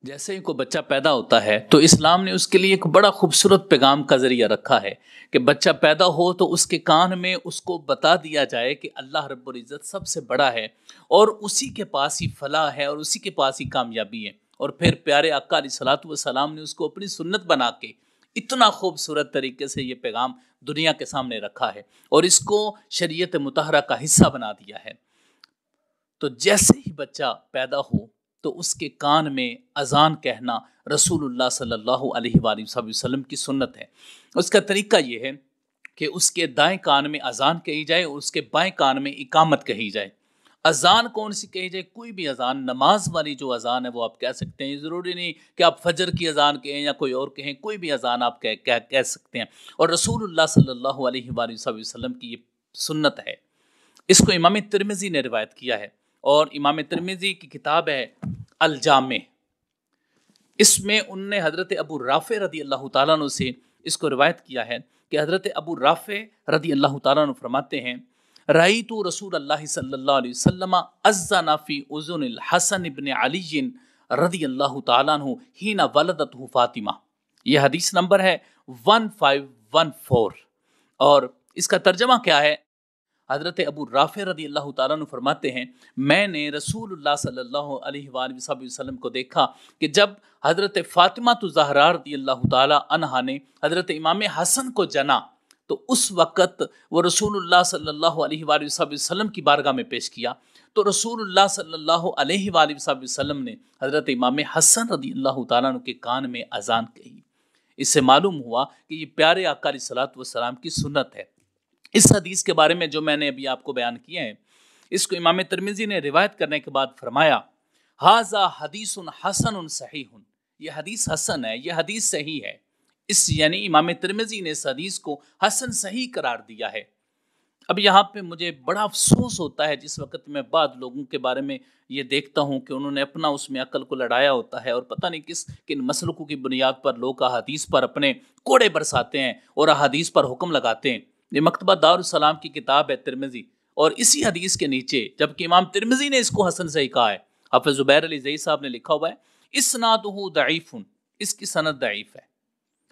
جیسے ہی کوئی بچہ پیدا ہوتا ہے تو اسلام نے اس کے لیے ایک بڑا خوبصورت پیغام کا ذریعہ رکھا ہے کہ بچہ پیدا ہو تو اس کے کان میں اس کو بتا دیا جائے کہ اللہ رب العزت سب سے بڑا ہے اور اسی کے پاس ہی فلاح ہے اور اسی کے پاس ہی کامیابی ہے۔ اور پھر پیارے آقا علیہ الصلوۃ والسلام نے اس کو اپنی سنت بنا کے اتنا خوبصورت طریقے سے یہ پیغام دنیا کے سامنے رکھا ہے اور اس کو شریعت مطہرہ کا حصہ بنا دیا ہے۔ تو جیسے ہی بچہ پیدا ہو تو اس کے کان میں اذان کہنا رسول اللہ صلی اللہ علیہ وآلہ وسلم کی سنت ہے۔ اس کا طریقہ یہ ہے کہ اس کے دائیں کان میں اذان کہی جائے اور اس کے بائیں کان میں اقامت کہی جائے۔ اذان کون سی کہی جائے؟ کوئی بھی اذان، نماز والی جو اذان ہے وہ آپ کہہ سکتے ہیں، ضروری نہیں کہ آپ فجر کی اذان کہیں یا کوئی اور کہیں، کوئی بھی اذان آپ کہہ سکتے ہیں۔ اور رسول اللہ صلی اللہ علیہ وآلہ وسلم کی یہ سنت ہے۔ اس کو امام ترمذی نے روایت کیا ہے اور امام ترمذی کی کتاب ہے الجامع، اس میں انہوں نے حضرت ابو رافع رضی اللہ تعالیٰ عنہ سے اس کو روایت کیا ہے کہ حضرت ابو رافع رضی اللہ تعالیٰ عنہ فرماتے ہیں رأیت رسول اللہ صلی اللہ علیہ وسلم اذن فی اذن الحسن بن علی رضی اللہ تعالیٰ عنہ حین ولدتہ فاطمہ۔ یہ حدیث نمبر ہے 1514 اور اس کا ترجمہ کیا ہے؟ حضرت ابو رافع رضی اللہ تعالیٰ عنہ فرماتے ہیں میں نے رسول اللہ صلی اللہ علیہ وآلہ وسلم کو دیکھا کہ جب حضرت فاطمہ زہرا رضی اللہ تعالیٰ عنہا نے حضرت امام حسن کو جنا تو اس وقت وہ رسول اللہ صلی اللہ علیہ وآلہ وسلم کی بارگاہ میں پیش کیا تو رسول اللہ صلی اللہ علیہ وآلہ وسلم نے حضرت امام حسن رضی اللہ تعالیٰ عنہ کے کان میں اذان کہی۔ اس سے معلوم ہوا کہ یہ پیارے آقا علیہ الصلوۃ والسلام کی سنت ہے۔ اس حدیث کے بارے میں جو میں نے ابھی آپ کو بیان کیا ہے، اس کو امام ترمذی نے روایت کرنے کے بعد فرمایا ھذا حدیث حسن صحیح، یہ حدیث حسن ہے، یہ حدیث صحیح ہے۔ اس یعنی امام ترمذی نے اس حدیث کو حسن صحیح قرار دیا ہے۔ اب یہاں پہ مجھے بڑا افسوس ہوتا ہے جس وقت میں بعض لوگوں کے بارے میں یہ دیکھتا ہوں کہ انہوں نے اپنا اس میں عقل کو لڑایا ہوتا ہے اور پتہ نہیں کن مسلکوں کی بنیاد پر لوگ احادیث پر اپنے کوڑے برساتے ہیں اور احادیث پر حکم لگاتے ہیں۔ یہ مکتبہ دارالسلام کی کتاب ہے ترمذی، اور اسی حدیث کے نیچے جبکہ امام ترمذی نے اس کو حسن صحیح کہا ہے، حافظ زبیر علی زئی صاحب نے لکھا ہوا ہے اسنادہ ضعیف، اس کی سند ضعیف ہے۔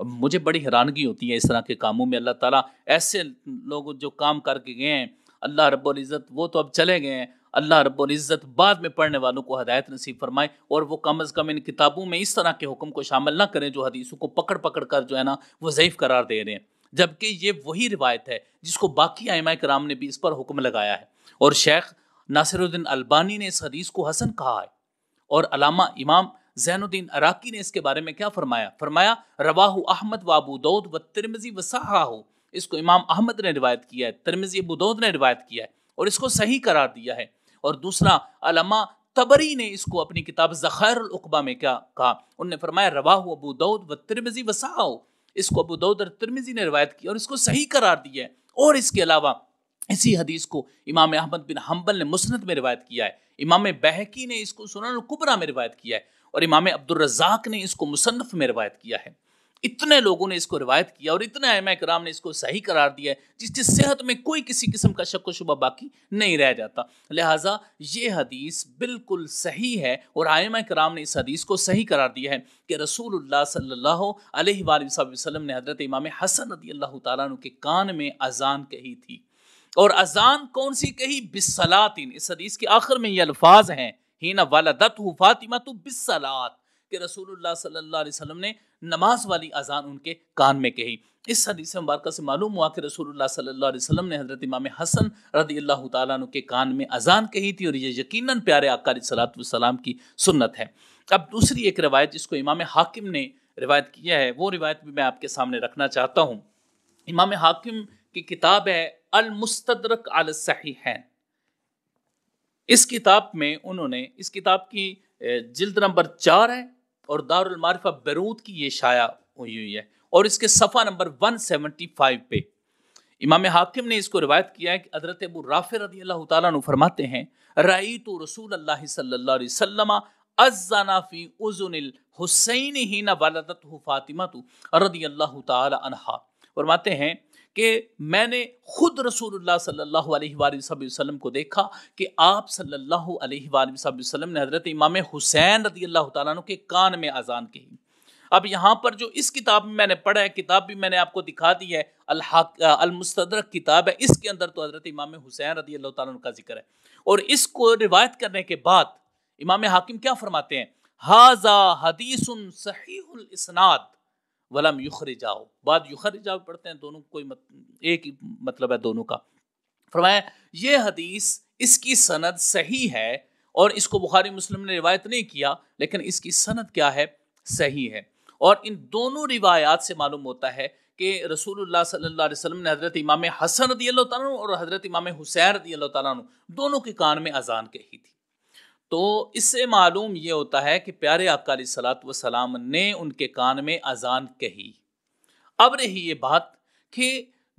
اب مجھے بڑی حیرانگی ہوتی ہے اس طرح کے کاموں میں۔ اللہ تعالیٰ ایسے لوگ جو کام کر کے گئے ہیں، اللہ رب العزت وہ تو اب چلے گئے ہیں، اللہ رب العزت بعد میں پڑھنے والوں کو ہدایت نصیب فرمائے اور وہ کم از کم ان کتابوں میں اس طرح کے حکم کو شامل نہ کریں جو حدیثوں کو پکڑ پکڑ کر جو ہے نا وہ ضعیف قرار دے رہے ہیں، جبکہ یہ وہی روایت ہے جس کو باقی ائمہ کرام نے بھی اس پر حکم لگایا ہے۔ اور شیخ ناصر الدین البانی نے اس حدیث کو حسن کہا ہے، اور علامہ امام زین الدین عراقی نے اس کے بارے میں کیا فرمایا؟ فرمایا رواہ احمد و ابو داؤد و ترمذی و صححہ، اس کو امام احمد نے روایت کیا ہے، ترمذی ابو داؤد نے روایت کیا ہے اور اس کو صحیح قرار دیا ہے۔ اور دوسرا علامہ طبری نے اس کو اپنی کتاب ذخائر العقبہ میں کیا کہا؟ انہوں نے فرمایا رواہ ابو داؤد و ترمذی و صححہ، اس کو ابو داؤد اور ترمذی نے روایت کی اور اس کو صحیح قرار دیا ہے۔ اور اس کے علاوہ اسی حدیث کو امام احمد بن حنبل نے مسند میں روایت کیا ہے، امام بہقی نے اس کو سنن الکبریٰ میں روایت کیا ہے اور امام عبدالرزاق نے اس کو مصنف میں روایت کیا ہے۔ اتنے لوگوں نے اس کو روایت کیا اور اتنے ائمہ کرام نے اس کو صحیح قرار دیا ہے جس کی صحت میں کوئی کسی قسم کا شک و شبہ باقی نہیں رہ جاتا۔ لہٰذا یہ حدیث بالکل صحیح ہے اور ائمہ کرام نے اس حدیث کو صحیح قرار دیا ہے کہ رسول اللہ صلی اللہ علیہ وآلہ وسلم نے حضرت امام حسن رضی اللہ تعالیٰ عنہ کے کان میں اذان کہی تھی۔ اور اذان کون سی کہی؟ بالصلاۃ۔ اس حدیث کے آخر میں یہ الفاظ ہیں حین ولدتہ فاطمہ بالصلاۃ، کہ رسول اللہ صلی اللہ علیہ وسلم نے نماز والی اذان ان کے کان میں کہی۔ اس حدیث مبارکہ سے معلوم ہوا کہ رسول اللہ صلی اللہ علیہ وسلم نے حضرت امام حسن رضی اللہ تعالیٰ عنہ کے کان میں اذان کہی تھی اور یہ یقیناً پیارے آقا علیہ الصلوۃ والسلام کی سنت ہے۔ اب دوسری ایک روایت جس کو امام حاکم نے روایت کیا ہے وہ روایت بھی میں آپ کے سامنے رکھنا چاہتا ہوں۔ امام حاکم کی کتاب ہے المستدرک علی الصحیحین، اس کتاب میں انہوں نے اس کتاب کی جلد نمبر 4 ہے اور دار المعرفہ بیروت کی یہ شائع ہوئی ہے اور اس کے صفحہ نمبر 175 پہ امام حاکم نے اس کو روایت کیا ہے کہ حضرت ابو رافع رضی اللہ تعالیٰ عنہ فرماتے ہیں رأیت رسول اللہ صلی اللہ علیہ وسلم اذن فی اذن الحسین حین ولدتہ فاطمہ رضی اللہ تعالی عنہا، فرماتے ہیں کہ میں نے خود رسول اللہ صلی اللہ علیہ وآلہ وسلم کو دیکھا کہ آپ صلی اللہ علیہ وآلہ وسلم نے حضرت امام حسین رضی اللہ تعالیٰ عنہ کے کان میں اذان کہی۔ اب یہاں پر جو اس کتاب میں میں نے پڑھا ہے، کتاب بھی میں نے آپ کو دکھا دی ہے، المستدرک کتاب ہے، اس کے اندر تو حضرت امام حسین رضی اللہ تعالیٰ عنہ کا ذکر ہے، اور اس کو روایت کرنے کے بعد امام حاکم کیا فرماتے ہیں، ھذا حدیث صحیح الاسناد ولم یخرجاؤ، بعد یخرجاؤ پڑھتے ہیں، دونوں کوئی ایک ہی مطلب ہے دونوں کا۔ فرمایا یہ حدیث، اس کی سند صحیح ہے، اور اس کو بخاری مسلم نے روایت نہیں کیا، لیکن اس کی سند کیا ہے، صحیح ہے۔ اور ان دونوں روایات سے معلوم ہوتا ہے کہ رسول اللہ صلی اللہ علیہ وسلم نے حضرت امام حسن رضی اللہ تعالیٰ عنہ اور حضرت امام حسین رضی اللہ تعالیٰ عنہ دونوں کے کان میں اذان کہی تھی۔ تو اس سے معلوم یہ ہوتا ہے کہ پیارے آقا علیہ الصلوۃ والسلام نے ان کے کان میں اذان کہی۔ اب رہی یہ بات کہ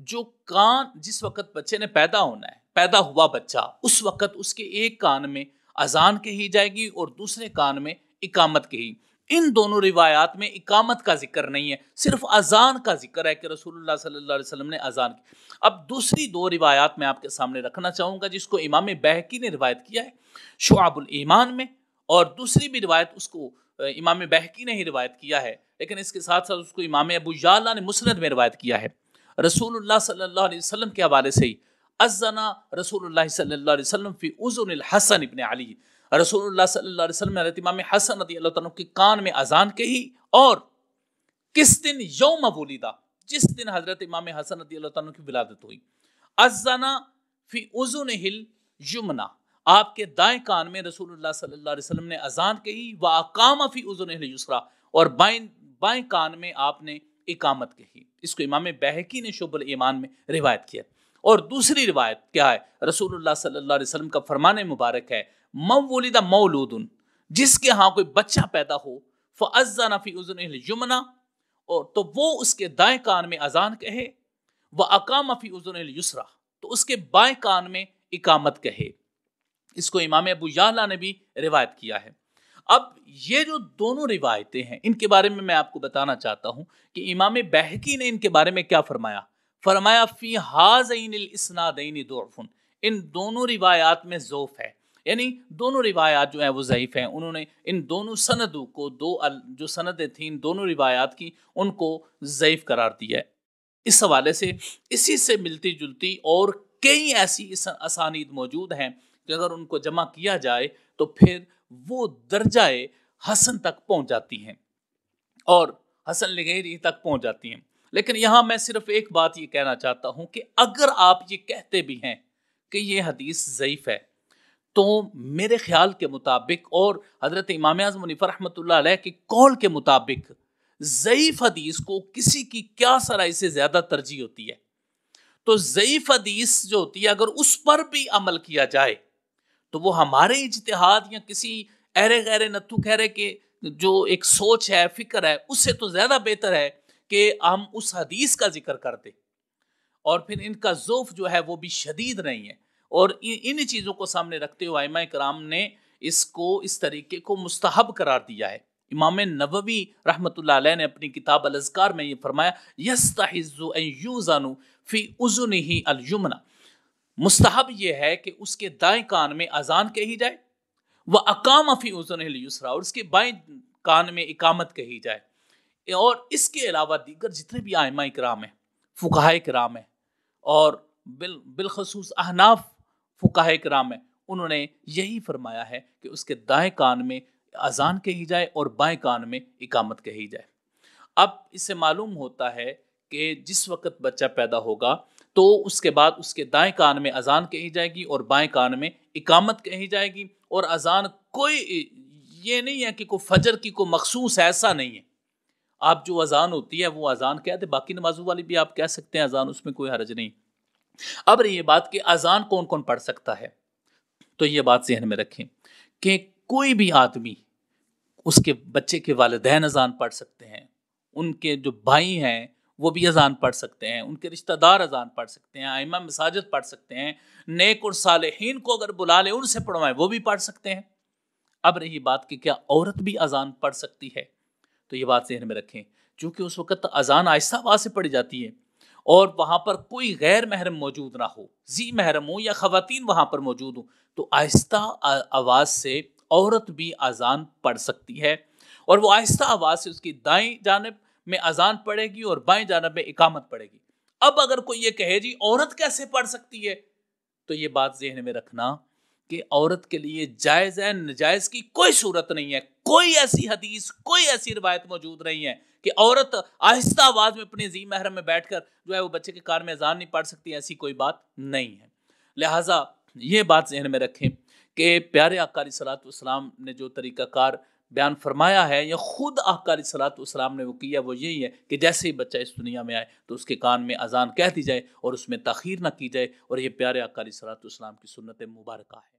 جو کان جس وقت بچے نے پیدا ہونا ہے، پیدا ہوا بچہ، اس وقت اس کے ایک کان میں اذان کہی جائے گی اور دوسرے کان میں اقامت کہی۔ ان دونوں روایات میں اقامت کا ذکر نہیں ہے، صرف اذان کا ذکر ہے کہ رسول اللہ صلی اللہ علیہ وسلم نے اذان کی۔ اب دوسری دو روایات میں آپ کے سامنے رکھنا چاہوں گا، جس کو امام بہقی نے روایت کیا ہے شعب الایمان میں، اور دوسری بھی روایت اس کو امام بہقی نے ہی روایت کیا ہے، لیکن اس کے ساتھ ساتھ اس کو امام ابو یعلا نے مسند میں روایت کیا ہے۔ رسول اللہ صلی اللہ علیہ وسلم کے حوالے سے ہی اذن رسول اللہ صلی اللہ علیہ وسلم فی اذن الحسن ابن علی، رسول اللہ صلی اللہ علیہ وسلم نے حضرت امام حسن رضی اللہ تعالیٰ کے کان میں اذان کہی، اور کس دن، یوم ولدہ، جس دن حضرت امام حسن رضی اللہ تعالیٰ کی ولادت ہوئی، اذن فی اذنہ الیمنی، آپ کے دائیں کان میں رسول اللہ صلی اللہ علیہ وسلم نے اذان کہی، واقام فی اذنہ الیسریٰ، اور بائیں کان میں آپ نے اقامت کہی۔ اس کو امام بہقی نے شعب الایمان میں روایت کیا۔ اور دوسری روایت کیا ہے، رسول اللہ صلی اللہ علیہ وسلم کا فرمان مبارک ہے، من ولد مولود، جس کے ہاں کوئی بچہ پیدا ہو، فاذن فی اذنہ الیمنی، اور تو وہ اس کے دائیں کان میں اذان کہے، واقام فی اذنہ الیسریٰ، تو اس کے بائیں کان میں اقامت کہے۔ اس کو امام ابو یعلا نے بھی روایت کیا ہے۔ اب یہ جو دونوں روایتیں ہیں، ان کے بارے میں میں آپ کو بتانا چاہتا ہوں کہ امام بہقی نے ان کے بارے میں کیا فرمایا، فرمایا فی ھذین الاسنادین ضعف، ان دونوں روایات میں ضعف ہے، یعنی دونوں روایات جو ہیں وہ ضعیف ہیں۔ انہوں نے ان دونوں سندوں کو، جو سندیں تھیں ان دونوں روایات کی، ان کو ضعیف قرار دیا ہے۔ اس حوالے سے اسی سے ملتی جلتی اور کئی ایسی اسانید موجود ہیں کہ اگر ان کو جمع کیا جائے تو پھر وہ درجہ حسن تک پہنچ جاتی ہیں اور حسن لغیری تک پہنچ جاتی ہیں۔ لیکن یہاں میں صرف ایک بات یہ کہنا چاہتا ہوں کہ اگر آپ یہ کہتے بھی ہیں کہ یہ حدیث ضعیف ہے، تو میرے خیال کے مطابق اور حضرت امام اعظم حنیفہ رحمۃ اللہ علیہ کے قول کے مطابق ضعیف حدیث کو کسی کی کیا سرائی سے زیادہ ترجیح ہوتی ہے۔ تو ضعیف حدیث جو ہوتی ہے، اگر اس پر بھی عمل کیا جائے تو وہ ہمارے اجتہاد یا کسی ایرے غیر نتو خیرے کے جو ایک سوچ ہے، فکر ہے، اس سے تو زیادہ بہتر ہے کہ ہم اس حدیث کا ذکر کر دیں، اور پھر ان کا ضعف جو ہے وہ بھی شدید نہیں ہے۔ اور ان چیزوں کو سامنے رکھتے ہوئے ائمہ کرام نے اس طریقے کو مستحب قرار دیا ہے۔ امام نووی رحمۃ اللہ علیہ نے اپنی کتاب الاذکار میں یہ فرمایا، یستحض ان یؤذن فی اذنہ الیمنی، مستحب یہ ہے کہ اس کے دائیں کان میں اذان کہی جائے، وَأَقَامَ فِي أُذُنِهِ الْيُسْرَىٰ، اور اس کے بائیں کان میں اقامت کہی جائے۔ اور اس کے علاوہ دیگر جتنے بھی ائمہ کرام ہیں، فقہاء کرام ہیں، اور بالخصوص احناف فقہاء کرام ہیں، انہوں نے یہی فرمایا ہے کہ اس کے دائیں کان میں اذان کہی جائے اور بائیں کان میں اقامت کہی جائے۔ اب اس سے معلوم ہوتا ہے کہ جس وقت بچہ پیدا ہوگا تو اس کے بعد اس کے دائیں کان میں اذان کہی جائے گی اور بائیں کان میں اقامت کہی جائے گی، اور اذان کوئی یہ نہیں ہے کہ کوئی فجر کی کوئی مخصوص، ایسا نہیں ہے۔ آپ جو اذان ہوتی ہے وہ اذان کہتے ہیں، باقی نمازوں والی بھی آپ کہہ سکتے ہیں اذان، اس میں کوئی حرج نہیں۔ اب یہ بات کہ اذان کون کون پڑھ سکتا ہے، تو یہ بات ذہن میں رکھیں کہ کوئی بھی آدمی، اس کے بچے کے والدین اذان پڑھ سکتے ہیں، ان کے جو بھائی ہیں وہ بھی اذان پڑھ سکتے ہیں، ان کے رشتہ دار اذان پڑھ سکتے ہیں، ائمہ مساجد پڑھ سکتے ہیں، نیک اور صالحین کو اگر بلا لیں ان سے پڑھوائیں وہ بھی پڑھ سکتے ہیں۔ اب رہی بات کہ کیا عورت بھی اذان پڑھ سکتی ہے، تو یہ بات ذہن میں رکھیں، چونکہ اس وقت اذان آہستہ آواز سے پڑھی جاتی ہے، اور وہاں پر کوئی غیر محرم موجود نہ ہو، ذی محرم ہو یا خواتین وہاں پر موجود ہوں، تو آہستہ آواز سے عورت بھی اذان پڑھ سکتی ہے، اور وہ آہستہ آواز سے اس کی دائیں جانب میں اذان پڑھے گی اور بائیں جانب میں اقامت پڑھے گی۔ اب اگر کوئی یہ کہے جی عورت کیسے پڑھ سکتی ہے، تو یہ بات ذہن میں رکھنا کہ عورت کے لیے جائز ہے، نجائز کی کوئی صورت نہیں ہے، کوئی ایسی حدیث، کوئی ایسی روایت موجود نہیں ہے کہ عورت آہستہ آواز میں اپنے ذی محرم میں بیٹھ کر جو ہے وہ بچے کے کان میں اذان نہیں پڑھ سکتی، ایسی کوئی بات نہیں ہے۔ لہٰذا یہ بات ذہن میں رکھیں کہ پیارے آقا علیہ الصلوۃ والسلام نے جو طریقہ کار بیان فرمایا ہے، یا خود آقا علیہ الصلوۃ والسلام نے وہ کیا، وہ یہی ہے کہ جیسے ہی بچہ اس دنیا میں آئے تو اس کے کان میں اذان کہہ دی جائے اور اس میں تاخیر نہ کی جائے، اور یہ پیارے آقا علیہ الصلوۃ والسلام کی سنت مبارکہ ہے۔